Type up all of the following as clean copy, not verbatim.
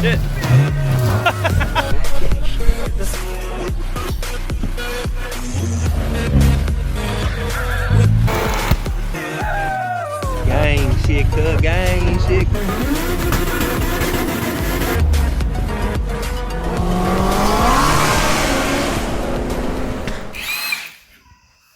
shit. Gang shit, cuz, gang shit.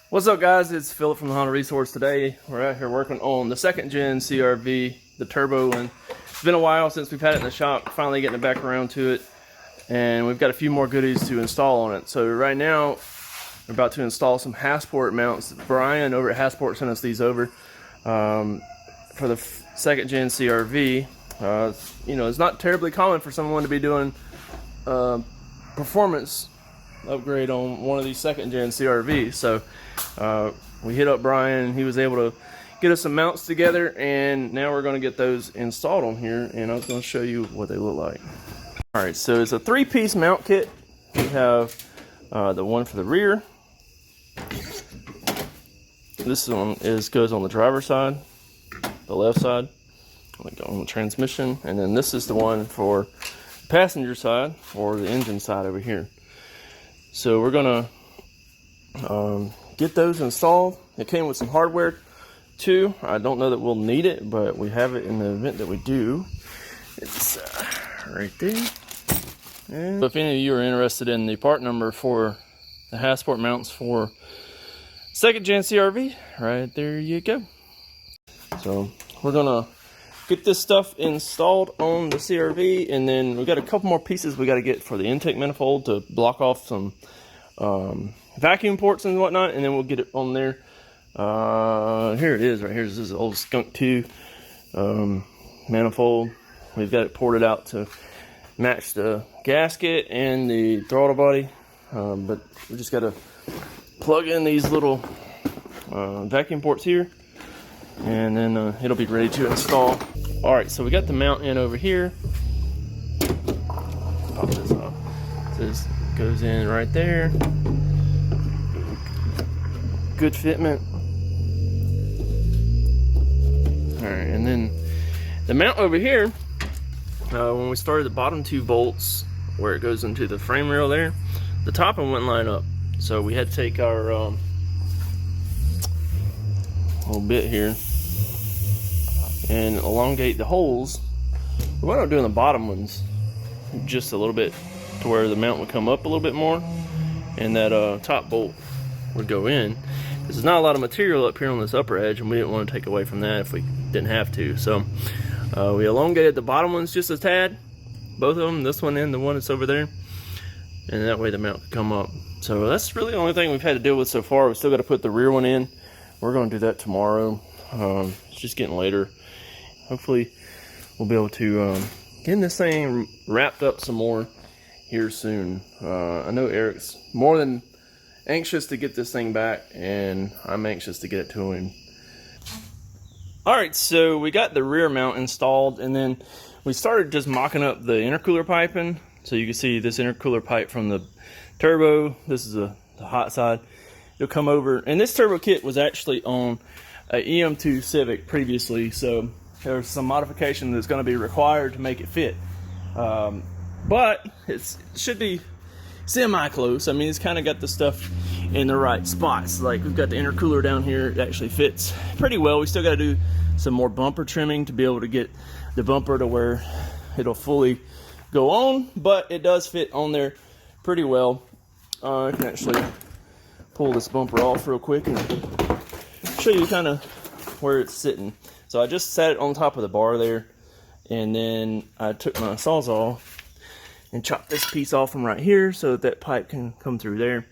What's up, guys? It's Philip from the Honda Resource. Today we're out here working on the 2nd gen CRV, the turbo one. It's been a while since we've had it in the shop, finally getting it back around to it, and we've got a few more goodies to install on it. So right now we're about to install some Hassport mounts. Brian over at Hassport sent us these over for the 2nd gen CRV. You know, it's not terribly common for someone to be doing performance upgrade on one of these 2nd gen CRVs. So we hit up Brian, he was able to get us some mounts together, and now we're going to get those installed on here, and I was going to show you what they look like. Alright, so it's a 3-piece mount kit. We have the one for the rear. This one goes on the driver's side, the left side, like on the transmission, and then this is the one for the passenger side, or the engine side over here. So we're gonna get those installed. It came with some hardware too. I don't know that we'll need it, but we have it in the event that we do. It's right there. And so if any of you are interested in the part number for the Hassport mounts for 2nd gen CRV, right there you go. So we're gonna get this stuff installed on the CRV, and then we got a couple more pieces we got to get for the intake manifold to block off some vacuum ports and whatnot, and then we'll get it on there. Here it is right here. This is an old Skunk 2 manifold. We've got it ported out to match the gasket and the throttle body, but we just got to plug in these little vacuum ports here, and then it'll be ready to install. Alright, so we got the mount in over here. Pop this off. This goes in right there. Good fitment. Alright, and then the mount over here, when we started the bottom 2 bolts where it goes into the frame rail there, the top one wouldn't line up. So we had to take our little bit here and elongate the holes. We wound up doing the bottom ones just a little bit to where the mount would come up a little bit more, and that top bolt would go in. There's not a lot of material up here on this upper edge, and we didn't want to take away from that if we didn't have to. So we elongated the bottom ones just a tad, both of them, this one and the one that's over there, and that way the mount could come up. So that's really the only thing we've had to deal with so far. We still got to put the rear one in. We're going to do that tomorrow. It's just getting later. Hopefully we'll be able to get this thing wrapped up some more here soon. I know Eric's more than anxious to get this thing back, and I'm anxious to get it to him. Alright, so we got the rear mount installed, and then we started just mocking up the intercooler piping. So you can see this intercooler pipe from the turbo. This is the hot side. It'll come over, and this turbo kit was actually on a EM2 Civic previously, so there's some modification that's going to be required to make it fit. But it should be semi-close. I mean, it's kind of got the stuff in the right spots. Like, we've got the intercooler down here. It actually fits pretty well. We still got to do some more bumper trimming to be able to get the bumper to where it'll fully go on, but it does fit on there pretty well. I can actually pull this bumper off real quick and show you kind of where it's sitting. So I just sat it on top of the bar there, and then I took my Sawzall and chopped this piece off from right here so that pipe can come through there.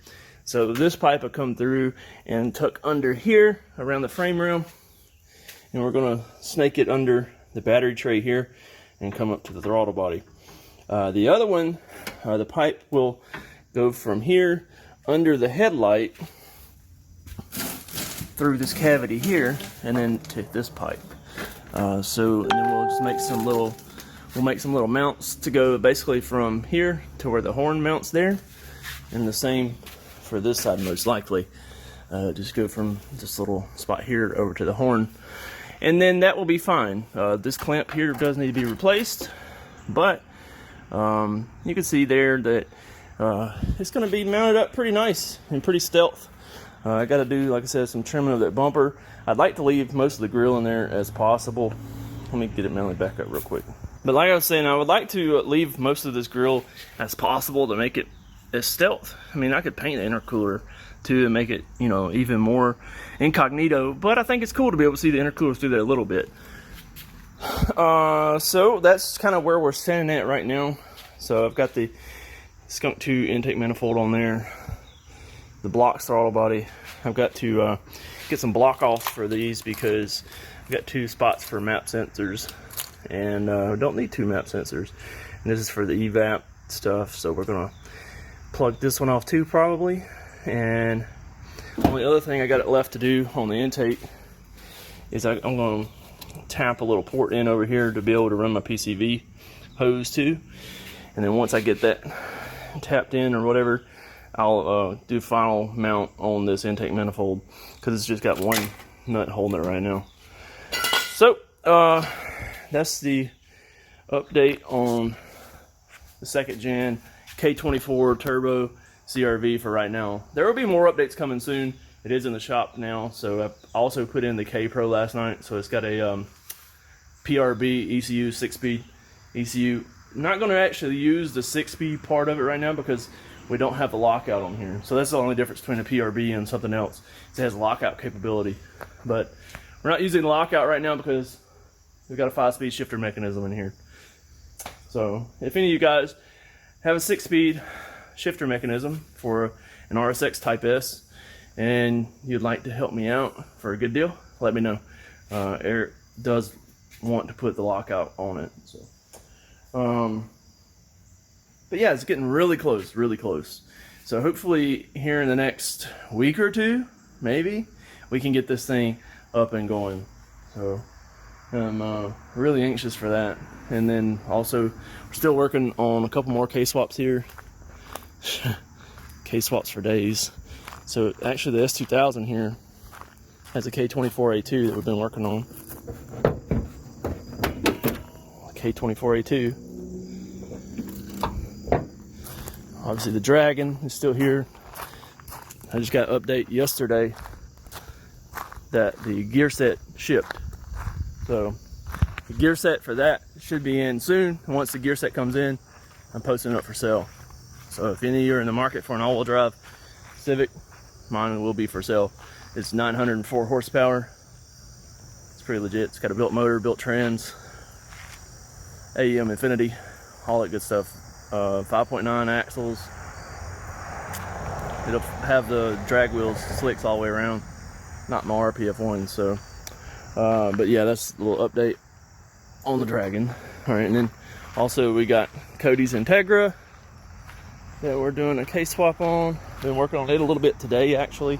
So this pipe will come through and tuck under here around the frame rail, and we're going to snake it under the battery tray here and come up to the throttle body. The other one, the pipe will go from here under the headlight through this cavity here, and then to this pipe. And then we'll just make some little mounts to go basically from here to where the horn mounts there, and the same for this side most likely. Just go from this little spot here over to the horn, and then that will be fine. This clamp here does need to be replaced, but You can see there that it's going to be mounted up pretty nice and pretty stealth. I got to do, like I said, some trimming of that bumper. I'd like to leave most of the grill in there as possible. Let me get it mounted back up real quick. But like I was saying, I would like to leave most of this grill as possible to make it as stealth. I mean, I could paint the intercooler too and make it, you know, even more incognito, but I think it's cool to be able to see the intercooler through there a little bit. So that's kind of where we're standing at right now. So I've got the Skunk 2 intake manifold on there, the block throttle body. I've got to get some block offs for these because I've got 2 spots for map sensors, and don't need 2 map sensors. And this is for the evap stuff, so we're gonna plug this one off too probably. And only other thing I got left to do on the intake is I'm gonna tap a little port in over here to be able to run my PCV hose to. And then once I get that tapped in or whatever, I'll do final mount on this intake manifold because it's just got one nut holding it right now. So that's the update on the 2nd gen K24 Turbo CRV for right now. There will be more updates coming soon. It is in the shop now, so I also put in the K Pro last night, so it's got a PRB ECU 6-speed ECU. I'm not going to actually use the 6-speed part of it right now because we don't have the lockout on here. So that's the only difference between a PRB and something else. It has lockout capability, but we're not using the lockout right now because we've got a 5-speed shifter mechanism in here. So if any of you guys have a 6-speed shifter mechanism for an RSX Type S and you'd like to help me out for a good deal, let me know. Eric does want to put the lockout on it. So but yeah, it's getting really close. So hopefully here in the next week or two, maybe, we can get this thing up and going. So I'm really anxious for that. And then also, we're still working on a couple more K-swaps here. K-swaps for days. So actually the S2000 here has a K24A2 that we've been working on. K24A2. Obviously the Dragon is still here. I just got an update yesterday that the gear set shipped. So the gear set for that should be in soon. And once the gear set comes in, I'm posting it up for sale. So if any of you are in the market for an all-wheel drive Civic, mine will be for sale. It's 904 horsepower. It's pretty legit. It's got a built motor, built trans, AEM Infinity, all that good stuff. 5.9 axles. It'll have the drag wheels, slicks all the way around. Not my RPF one, so. But yeah, that's a little update on the Dragon. All right, and then also we got Cody's Integra that we're doing a case swap on. Been working on it a little bit today, actually.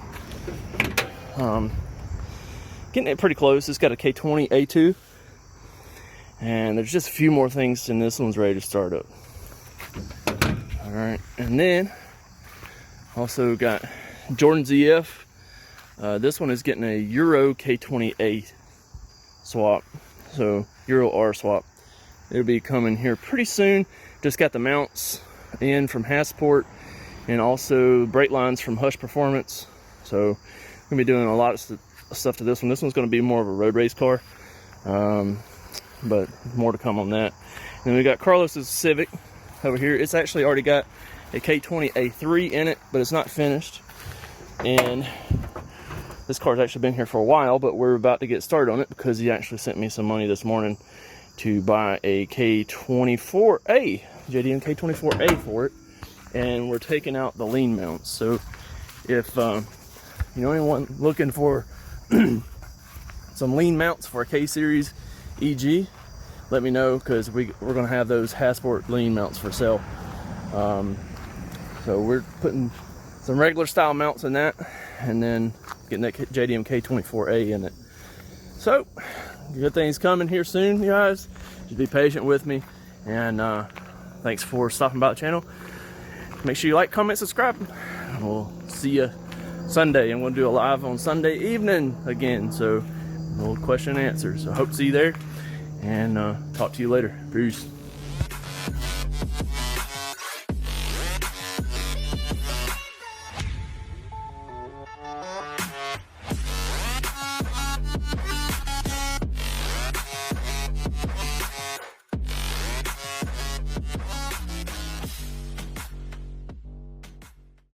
Getting it pretty close. It's got a K20A2. And there's just a few more things, and this one's ready to start up. All right, and then also got Jordan ZF. This one is getting a Euro K20A swap, so Euro R swap. It'll be coming here pretty soon. Just got the mounts in from Hassport, and also brake lines from Hush Performance. So I'm gonna be doing a lot of stuff to this one. This one's gonna be more of a road race car, but more to come on that. And then we got Carlos's Civic over here. It's actually already got a K20A3 in it, but it's not finished. And this car's actually been here for a while, but we're about to get started on it because he actually sent me some money this morning to buy a K24A, JDM K24A for it. And we're taking out the lean mounts. So if you know anyone looking for some lean mounts for a K-Series EG, let me know, because we're going to have those Hassport lean mounts for sale. So we're putting some regular style mounts in that, and then getting that JDM K24A in it. So good things coming here soon, you guys. Just be patient with me, and thanks for stopping by the channel. Make sure you like, comment, subscribe. We'll see you Sunday. I'm going to do a live on Sunday evening again, so a little question and answer. So hope to see you there, and talk to you later. Peace.